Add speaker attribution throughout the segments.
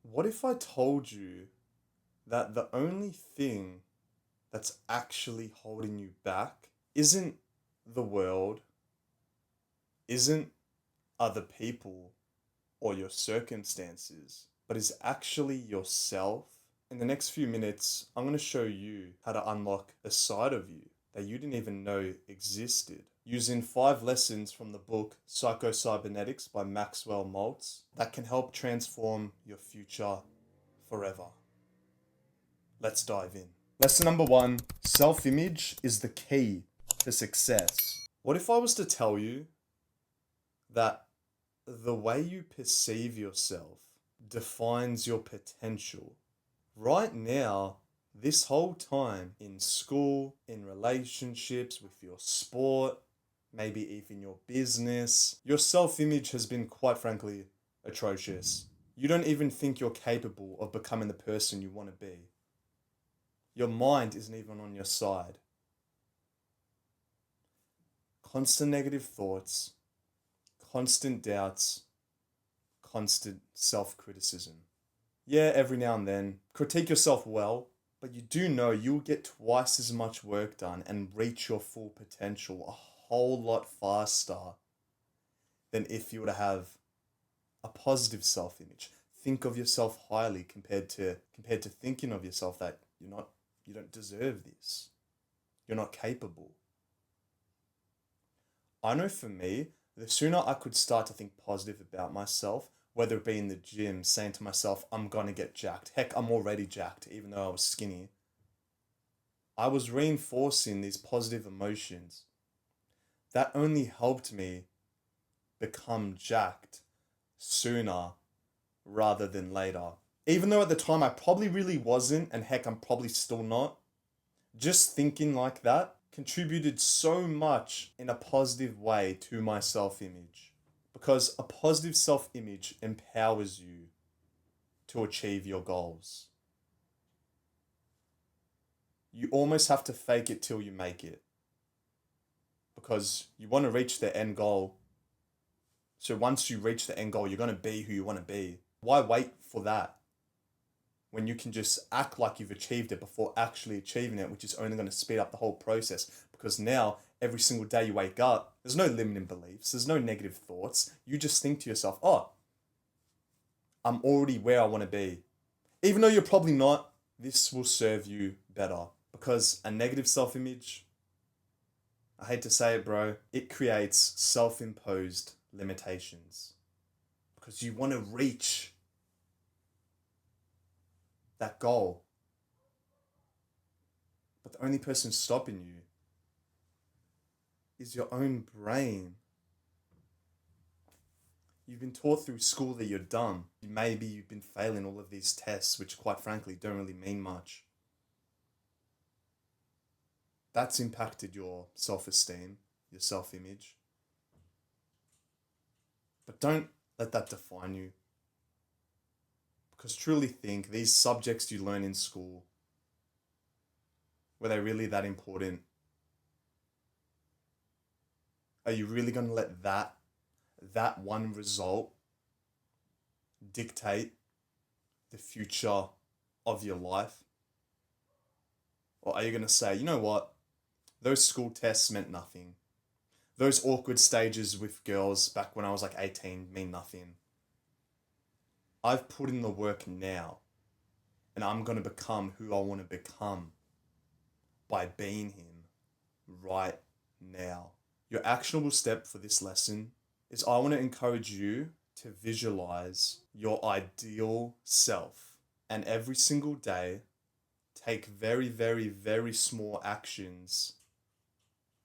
Speaker 1: What if I told you that the only thing that's actually holding you back isn't the world, isn't other people or your circumstances, but is actually yourself? In the next few minutes, I'm going to show you how to unlock a side of you that you didn't even know existed using 5 lessons from the book Psycho-Cybernetics by Maxwell Maltz that can help transform your future forever. Let's dive in. Lesson number 1, self-image is the key to success. What if I was to tell you that the way you perceive yourself defines your potential? Right now, this whole time in school, in relationships, with your sport, maybe even your business, your self-image has been, quite frankly, atrocious. You don't even think you're capable of becoming the person you want to be. Your mind isn't even on your side. Constant negative thoughts, constant doubts, constant self-criticism. Yeah, every now and then, critique yourself well, but you do know you'll get twice as much work done and reach your full potential a whole lot faster than if you were to have a positive self-image. Think of yourself highly compared to thinking of yourself that you don't deserve this. You're not capable. I know for me, the sooner I could start to think positive about myself, whether it be in the gym, saying to myself, I'm gonna get jacked. Heck, I'm already jacked, even though I was skinny. I was reinforcing these positive emotions. That only helped me become jacked sooner rather than later. Even though at the time I probably really wasn't, and heck, I'm probably still not, just thinking like that contributed so much in a positive way to my self-image. Because a positive self-image empowers you to achieve your goals. You almost have to fake it till you make it. Because you want to reach the end goal. So once you reach the end goal, you're going to be who you want to be. Why wait for that when you can just act like you've achieved it before actually achieving it, which is only going to speed up the whole process? Because now, every single day you wake up, there's no limiting beliefs, there's no negative thoughts. You just think to yourself, oh, I'm already where I want to be. Even though you're probably not, this will serve you better. Because a negative self-image, I hate to say it, bro, it creates self-imposed limitations. Because you want to reach that goal. But the only person stopping you is your own brain. You've been taught through school that you're dumb. Maybe you've been failing all of these tests, which quite frankly don't really mean much. That's impacted your self-esteem, your self-image. But don't let that define you. Because truly think these subjects you learn in school, were they really that important? Are you really going to let that one result dictate the future of your life? Or are you going to say, you know what? Those school tests meant nothing. Those awkward stages with girls back when I was like 18 mean nothing. I've put in the work now, and I'm going to become who I want to become by being him right now. Your actionable step for this lesson is I want to encourage you to visualize your ideal self, and every single day take very, very, very small actions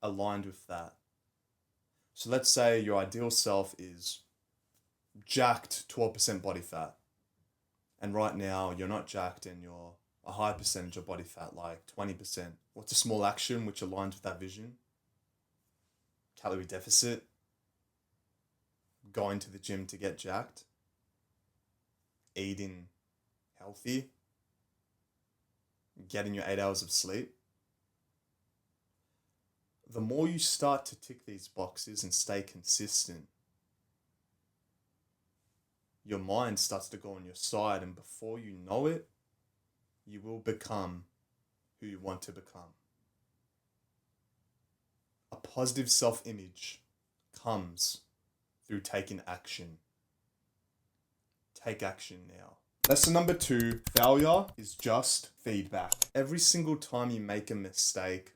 Speaker 1: aligned with that. So let's say your ideal self is jacked 12% body fat. And right now you're not jacked and you're a high percentage of body fat, like 20%. What's a small action which aligns with that vision? Calorie deficit, going to the gym to get jacked, eating healthy, getting your 8 hours of sleep. The more you start to tick these boxes and stay consistent, your mind starts to go on your side, and before you know it, you will become who you want to become. A positive self-image comes through taking action. Take action now. Lesson number 2, failure is just feedback. Every single time you make a mistake,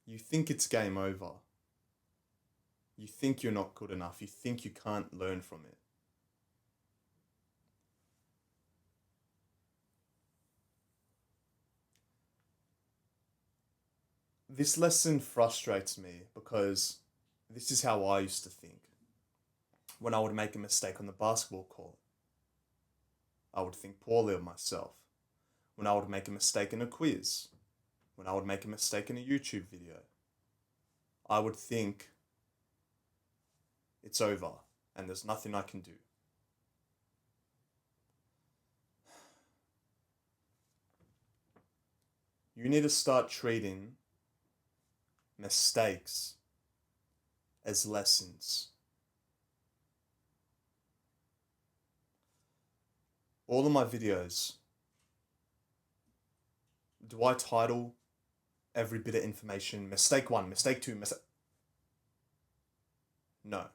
Speaker 1: you think it's game over. You think you're not good enough. You think you can't learn from it. This lesson frustrates me because this is how I used to think. When I would make a mistake on the basketball court, I would think poorly of myself. When I would make a mistake in a quiz, when I would make a mistake in a YouTube video, I would think it's over and there's nothing I can do. You need to start treating mistakes as lessons. All of my videos, do I title every bit of information mistake 1, mistake 2, No.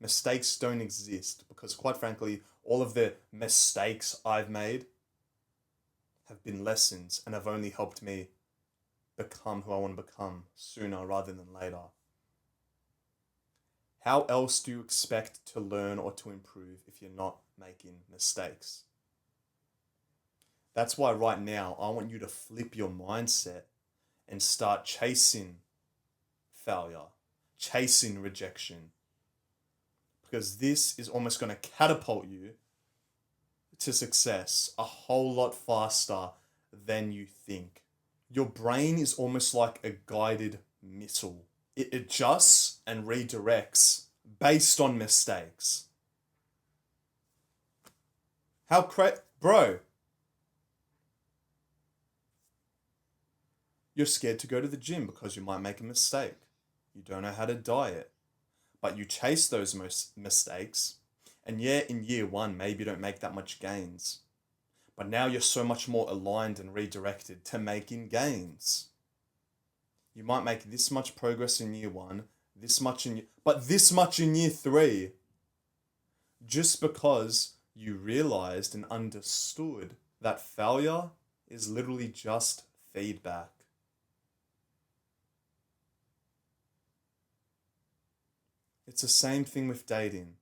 Speaker 1: Mistakes don't exist because, quite frankly, all of the mistakes I've made have been lessons and have only helped me become who I want to become sooner rather than later. How else do you expect to learn or to improve if you're not making mistakes? That's why right now I want you to flip your mindset and start chasing failure, chasing rejection, because this is almost going to catapult you to success a whole lot faster than you think. Your brain is almost like a guided missile. It adjusts and redirects based on mistakes. Bro, you're scared to go to the gym because you might make a mistake. You don't know how to diet. But you chase those mistakes, and yeah, in year 1, maybe you don't make that much gains. But now you're so much more aligned and redirected to making gains. You might make this much progress in year 1, this much in year 3, just because you realized and understood that failure is literally just feedback. It's the same thing with dating.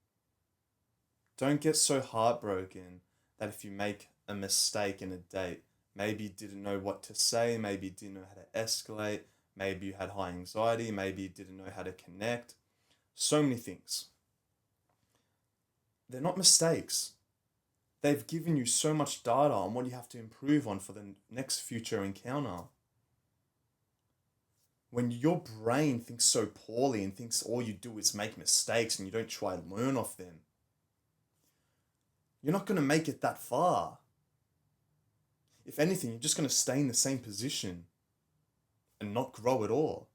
Speaker 1: Don't get so heartbroken that if you make a mistake in a date, maybe you didn't know what to say, maybe you didn't know how to escalate, maybe you had high anxiety, maybe you didn't know how to connect. So many things. They're not mistakes. They've given you so much data on what you have to improve on for the next future encounter. When your brain thinks so poorly and thinks all you do is make mistakes and you don't try and learn off them, you're not going to make it that far. If anything, you're just going to stay in the same position and not grow at all.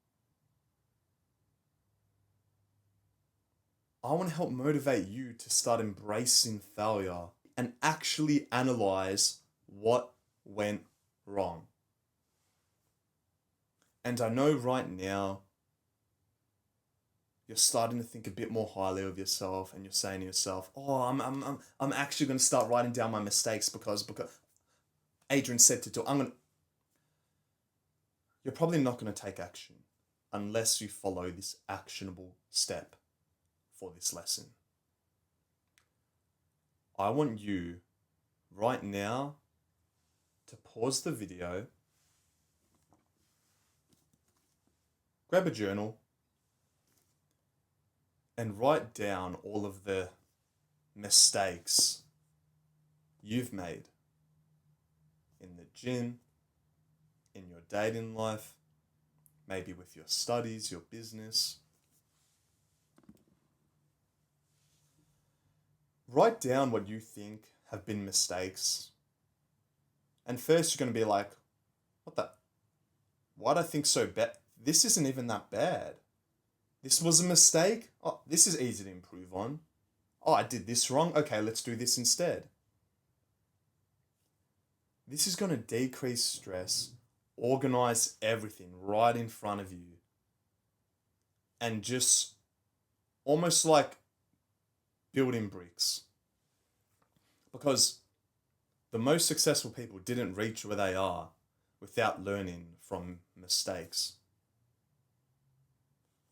Speaker 1: I want to help motivate you to start embracing failure and actually analyze what went wrong. And I know right now you're starting to think a bit more highly of yourself, and you're saying to yourself, "Oh, I'm actually going to start writing down my mistakes because Adrian said to do it." You're probably not going to take action unless you follow this actionable step for this lesson. I want you right now to pause the video, grab a journal, and write down all of the mistakes you've made in the gym, in your dating life, maybe with your studies, your business. Write down what you think have been mistakes. And first you're going to be like, why'd I think so bad? This isn't even that bad. This was a mistake. Oh, this is easy to improve on. Oh, I did this wrong. Okay, let's do this instead. This is going to decrease stress, organize everything right in front of you, and just almost like building bricks. Because the most successful people didn't reach where they are without learning from mistakes.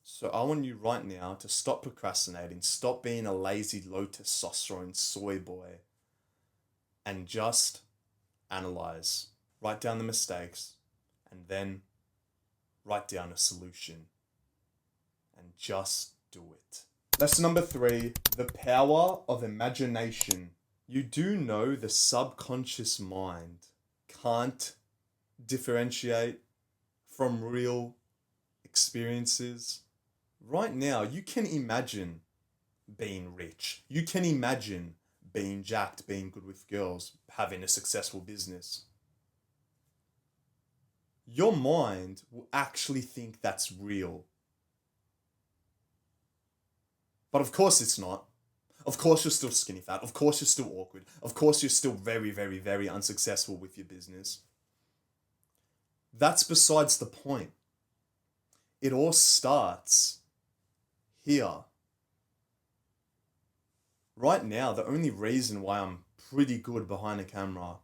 Speaker 1: So I want you right now to stop procrastinating, stop being a lazy, low testosterone soy boy, and just analyze. Write down the mistakes, and then write down a solution, and just do it. Lesson number 3, the power of imagination. You do know the subconscious mind can't differentiate from real experiences. Right now, you can imagine being rich. You can imagine being jacked, being good with girls, having a successful business. Your mind will actually think that's real. But of course it's not. Of course you're still skinny fat. Of course you're still awkward. Of course you're still very, very, very unsuccessful with your business. That's besides the point. It all starts here. Right now, the only reason why I'm pretty good behind a camera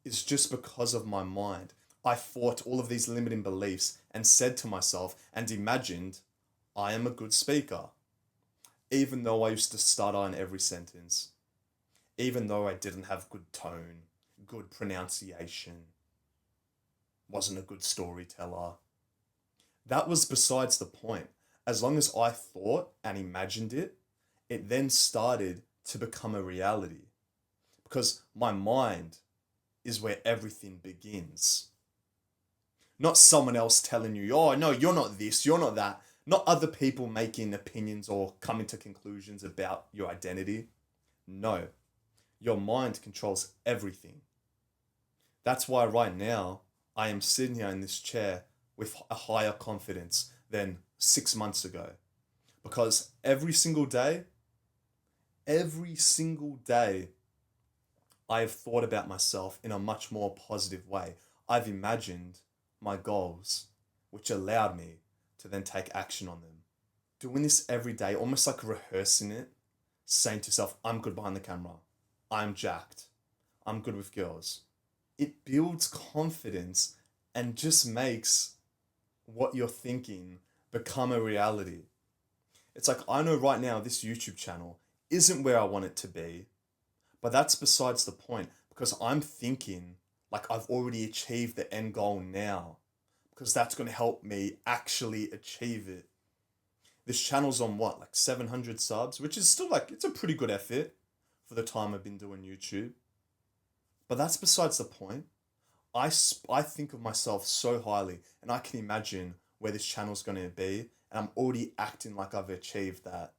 Speaker 1: is just because of my mind. I fought all of these limiting beliefs and said to myself and imagined I am a good speaker. Even though I used to stutter in every sentence. Even though I didn't have good tone, good pronunciation, wasn't a good storyteller. That was besides the point. As long as I thought and imagined it, it then started to become a reality. Because my mind is where everything begins. Not someone else telling you, oh, no, you're not this, you're not that. Not other people making opinions or coming to conclusions about your identity. No, your mind controls everything. That's why right now I am sitting here in this chair with a higher confidence than 6 months ago. Because every single day, I have thought about myself in a much more positive way. I've imagined my goals, which allowed me to then take action on them. Doing this every day, almost like rehearsing it, saying to yourself, I'm good behind the camera. I'm jacked. I'm good with girls. It builds confidence and just makes what you're thinking become a reality. It's like, I know right now this YouTube channel isn't where I want it to be, but that's besides the point because I'm thinking like I've already achieved the end goal now because that's going to help me actually achieve it. This channel's on what, like 700 subs, which is still like, it's a pretty good effort for the time I've been doing YouTube. But that's besides the point. I think of myself so highly and I can imagine where this channel's going to be and I'm already acting like I've achieved that.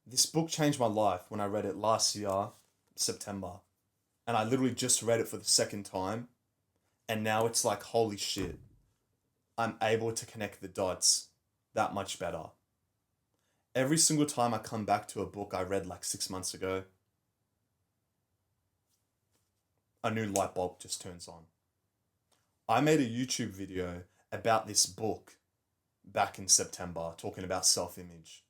Speaker 1: This book changed my life when I read it last year, September. And I literally just read it for the second time. And now it's like, holy shit. I'm able to connect the dots that much better. Every single time I come back to a book I read like 6 months ago, a new light bulb just turns on. I made a YouTube video about this book back in September, talking about self-image.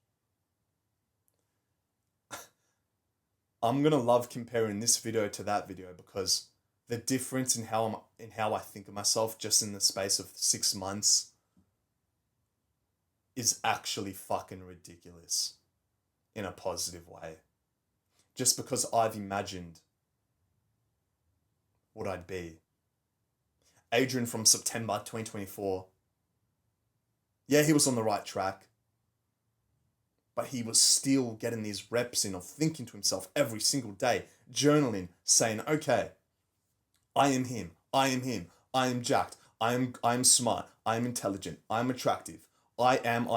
Speaker 1: I'm gonna love comparing this video to that video because the difference in how I think of myself just in the space of 6 months is actually fucking ridiculous in a positive way. Just because I've imagined what I'd be. Adrian from September 2024. Yeah, he was on the right track. But he was still getting these reps in of thinking to himself every single day, journaling, saying, okay, I am him, I am him, I am jacked, I am smart, I am intelligent, I am attractive, I am.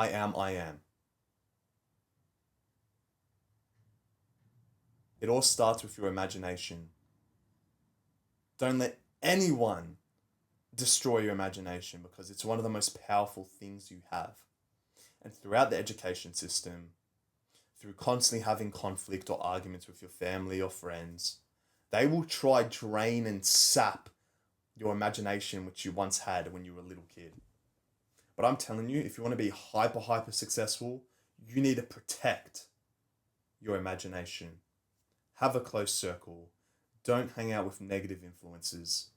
Speaker 1: It all starts with your imagination. Don't let anyone destroy your imagination because it's one of the most powerful things you have. And throughout the education system, through constantly having conflict or arguments with your family or friends, they will try drain and sap your imagination which you once had when you were a little kid. But I'm telling you, if you want to be hyper successful, you need to protect your imagination. Have a close circle. Don't hang out with negative influences.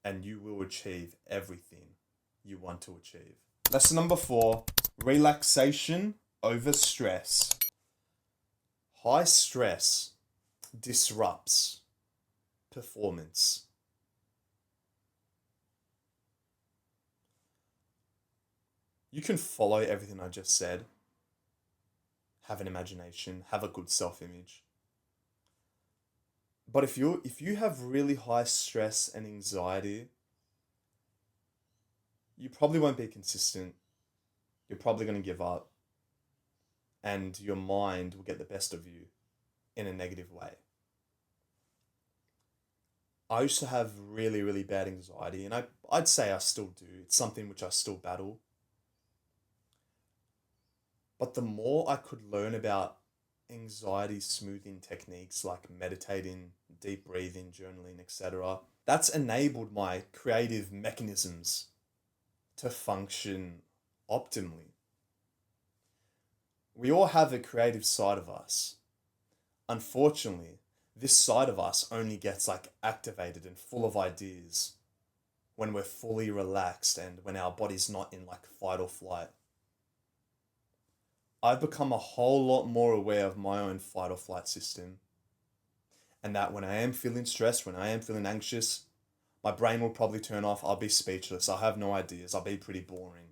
Speaker 1: And you will achieve everything you want to achieve. Lesson number 4, relaxation over stress. High stress disrupts performance. You can follow everything I just said. Have an imagination, have a good self-image. But if you have really high stress and anxiety, you probably won't be consistent. You're probably going to give up. And your mind will get the best of you in a negative way. I used to have really bad anxiety, and I'd say I still do. It's something which I still battle. But the more I could learn about anxiety smoothing techniques like meditating, deep breathing, journaling, etc., that's enabled my creative mechanisms to function optimally. We all have a creative side of us. Unfortunately, this side of us only gets activated and full of ideas when we're fully relaxed and when our body's not in fight or flight. I've become a whole lot more aware of my own fight or flight system, and that when I am feeling stressed, when I am feeling anxious, my brain will probably turn off. I'll be speechless. I'll have no ideas. I'll be pretty boring.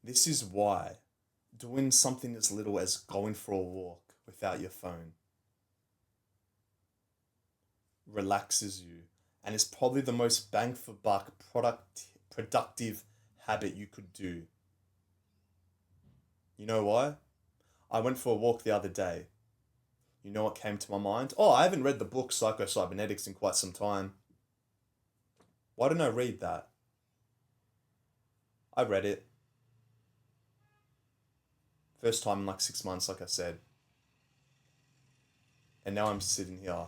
Speaker 1: This is why doing something as little as going for a walk without your phone relaxes you and is probably the most bang for buck productive habit you could do. You know why? I went for a walk the other day. You know what came to my mind? Oh, I haven't read the book Psycho-Cybernetics in quite some time. Why didn't I read that? I read it. First time in 6 months, like I said. And now I'm sitting here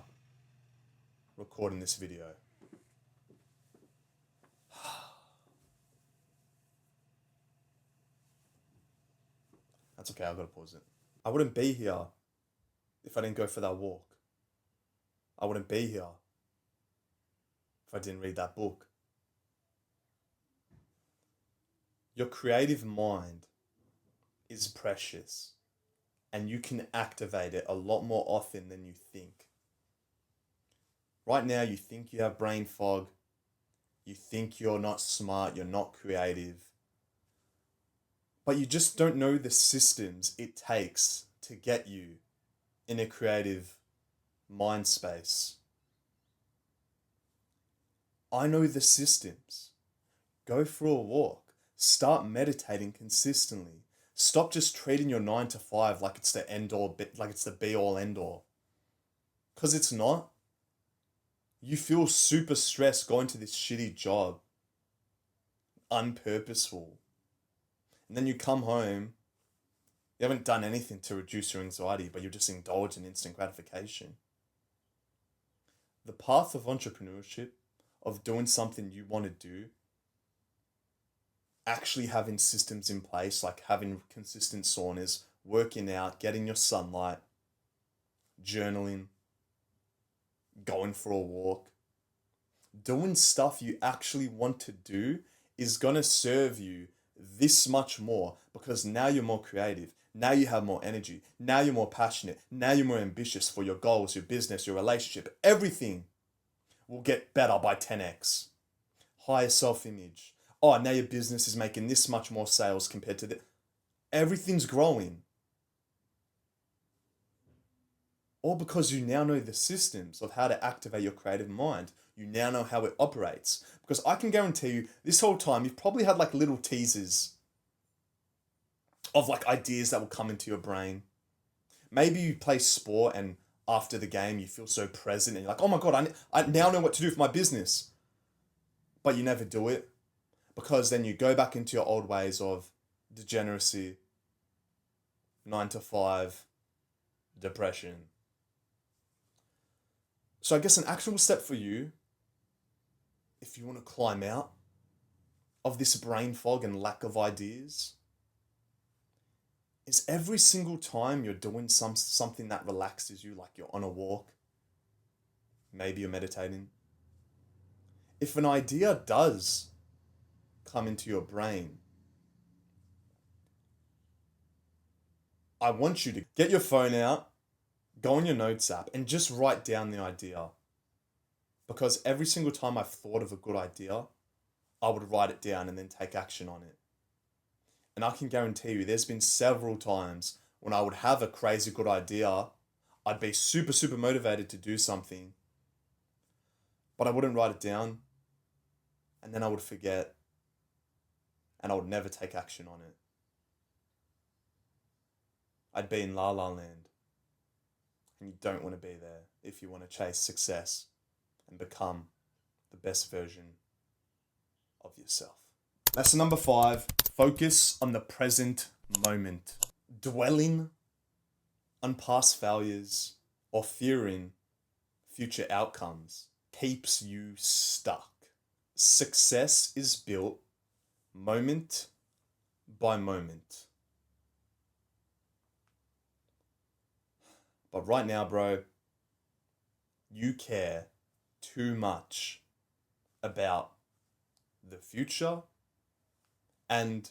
Speaker 1: recording this video. That's okay, I've got to pause it. I wouldn't be here if I didn't go for that walk. I wouldn't be here if I didn't read that book. Your creative mind is precious, and you can activate it a lot more often than you think. Right now, you think you have brain fog, you think you're not smart, you're not creative, but you just don't know the systems it takes to get you in a creative mind space. I know the systems. Go for a walk. Start meditating consistently. Stop just treating your 9 to 5 like it's the end all, like it's the be all end all. Because it's not. You feel super stressed going to this shitty job. Unpurposeful. And then you come home, you haven't done anything to reduce your anxiety, but you're just indulged in instant gratification. The path of entrepreneurship, of doing something you want to do, actually having systems in place, like having consistent saunas, working out, getting your sunlight, journaling, going for a walk, doing stuff you actually want to do is going to serve you this much more, because now you're more creative, now you have more energy, now you're more passionate, now you're more ambitious for your goals, your business, your relationship. Everything will get better by 10x. Higher self-image. Oh, now your business is making this much more sales compared to the... Everything's growing. All because you now know the systems of how to activate your creative mind. You now know how it operates. Because I can guarantee you, this whole time, you've probably had little teasers of ideas that will come into your brain. Maybe you play sport and after the game you feel so present and you're like, oh my God, I now know what to do for my business. But you never do it. because then you go back into your old ways of degeneracy, 9 to 5, depression. So I guess an actionable step for you, if you want to climb out of this brain fog and lack of ideas, is every single time you're doing something that relaxes you, like you're on a walk, maybe you're meditating, if an idea does come into your brain, I want you to get your phone out, go on your notes app, and just write down the idea. Because every single time I've thought of a good idea, I would write it down and then take action on it. And I can guarantee you, there's been several times when I would have a crazy good idea, I'd be super, super motivated to do something, but I wouldn't write it down, and then I would forget, and I would never take action on it. I'd be in la la land. And you don't want to be there if you want to chase success and become the best version of yourself. Lesson number 5, focus on the present moment. Dwelling on past failures or fearing future outcomes keeps you stuck. Success is built moment by moment. But right now, bro, you care too much about the future and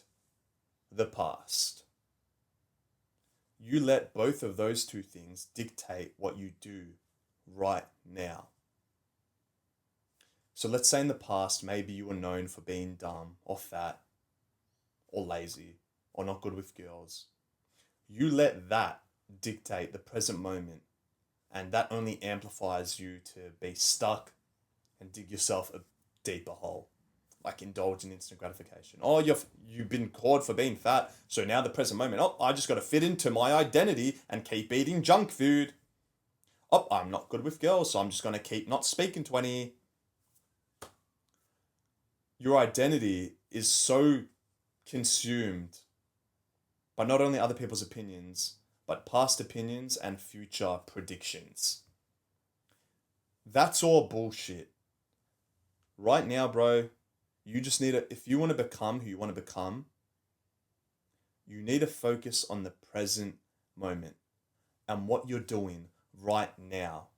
Speaker 1: the past. You let both of those two things dictate what you do right now. So let's say in the past, maybe you were known for being dumb or fat or lazy or not good with girls. You let that dictate the present moment, and that only amplifies you to be stuck and dig yourself a deeper hole, like indulge in instant gratification. Oh, you've been caught for being fat, so now the present moment, oh, I just got to fit into my identity and keep eating junk food. Oh, I'm not good with girls, so I'm just going to keep not speaking to any. Your identity is so consumed by not only other people's opinions, but past opinions and future predictions. That's all bullshit. Right now, bro, you just need to, if you want to become who you want to become, you need to focus on the present moment and what you're doing right now.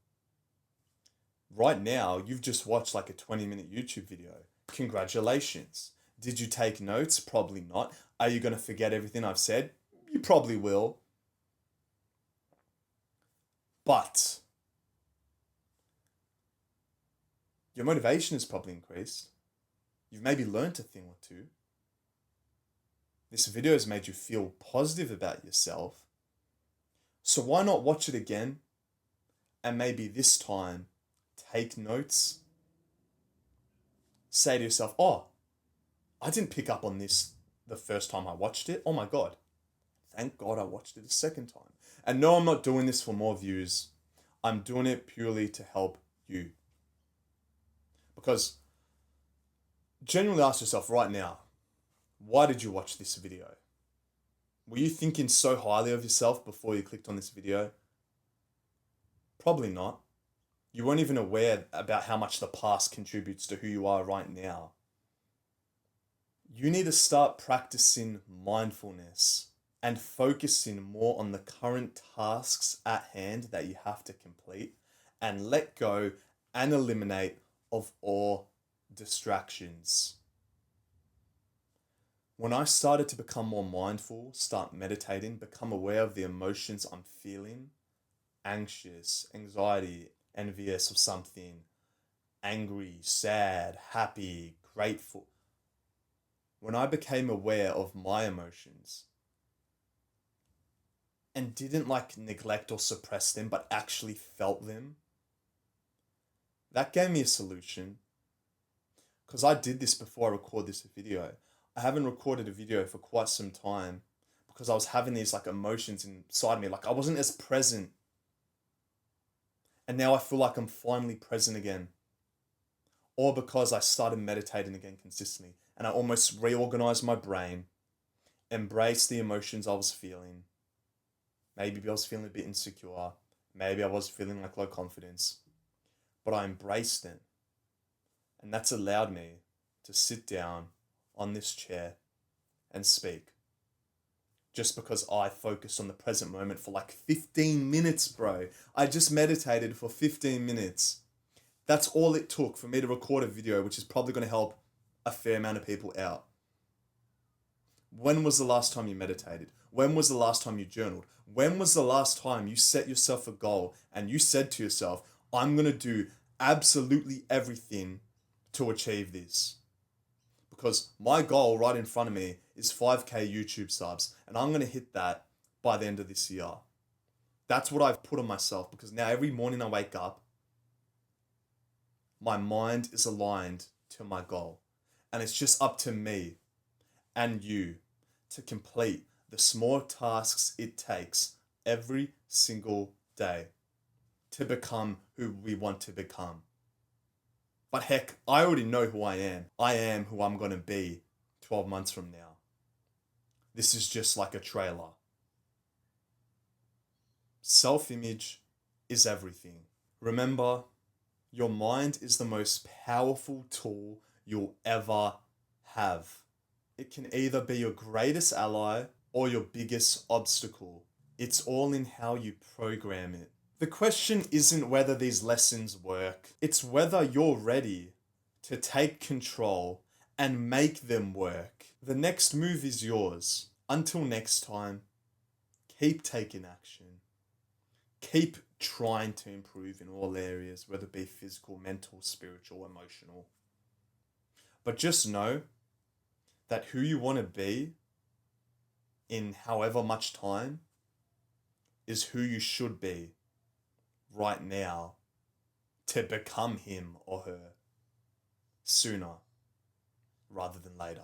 Speaker 1: Right now, you've just watched like a 20-minute YouTube video. Congratulations. Did you take notes? Probably not. Are you going to forget everything I've said? You probably will. But your motivation has probably increased. You've maybe learned a thing or two. This video has made you feel positive about yourself. So why not watch it again and maybe this time take notes? Say to yourself, oh, I didn't pick up on this the first time I watched it. Oh my God. Thank God I watched it a second time. And no, I'm not doing this for more views. I'm doing it purely to help you. Because genuinely ask yourself right now, why did you watch this video? Were you thinking so highly of yourself before you clicked on this video? Probably not. You weren't even aware about how much the past contributes to who you are right now. You need to start practicing mindfulness and focusing more on the current tasks at hand that you have to complete, and let go and eliminate of all distractions. When I started to become more mindful, start meditating, become aware of the emotions I'm feeling, anxious, anxiety, envious of something, angry, sad, happy, grateful. When I became aware of my emotions and didn't neglect or suppress them, but actually felt them, that gave me a solution. Because I did this before I record this video. I haven't recorded a video for quite some time because I was having these emotions inside me. I wasn't as present. And now I feel like I'm finally present again. or because I started meditating again consistently and I almost reorganized my brain, embraced the emotions I was feeling. Maybe I was feeling a bit insecure. Maybe I was feeling like low confidence. But I embraced it. And that's allowed me to sit down on this chair and speak. Just because I focused on the present moment for like 15 minutes, bro. I just meditated for 15 minutes. That's all it took for me to record a video, which is probably going to help a fair amount of people out. When was the last time you meditated? When was the last time you journaled? When was the last time you set yourself a goal and you said to yourself, I'm going to do absolutely everything to achieve this? Because my goal right in front of me is 5K YouTube subs, and I'm going to hit that by the end of this year. That's what I've put on myself, because now every morning I wake up, my mind is aligned to my goal. And it's just up to me and you to complete the small tasks it takes every single day to become who we want to become. But heck, I already know who I am. I am who I'm going to be 12 months from now. This is just like a trailer. Self-image is everything. Remember, your mind is the most powerful tool you'll ever have. It can either be your greatest ally or your biggest obstacle. It's all in how you program it. The question isn't whether these lessons work, it's whether you're ready to take control and make them work. The next move is yours. Until next time, keep taking action. Keep trying to improve in all areas, whether it be physical, mental, spiritual, emotional. But just know that who you want to be in however much time is who you should be right now to become him or her sooner rather than later.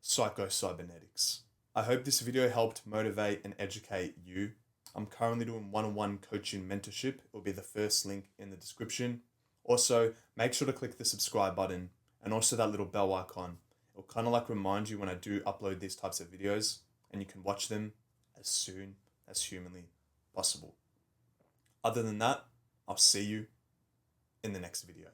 Speaker 1: Psycho-cybernetics. I hope this video helped motivate and educate you. I'm currently doing one-on-one coaching mentorship. It will be the first link in the description. Also, make sure to click the subscribe button and also that little bell icon. It'll kind of like remind you when I do upload these types of videos, and you can watch them as soon as humanly possible. Other than that, I'll see you in the next video.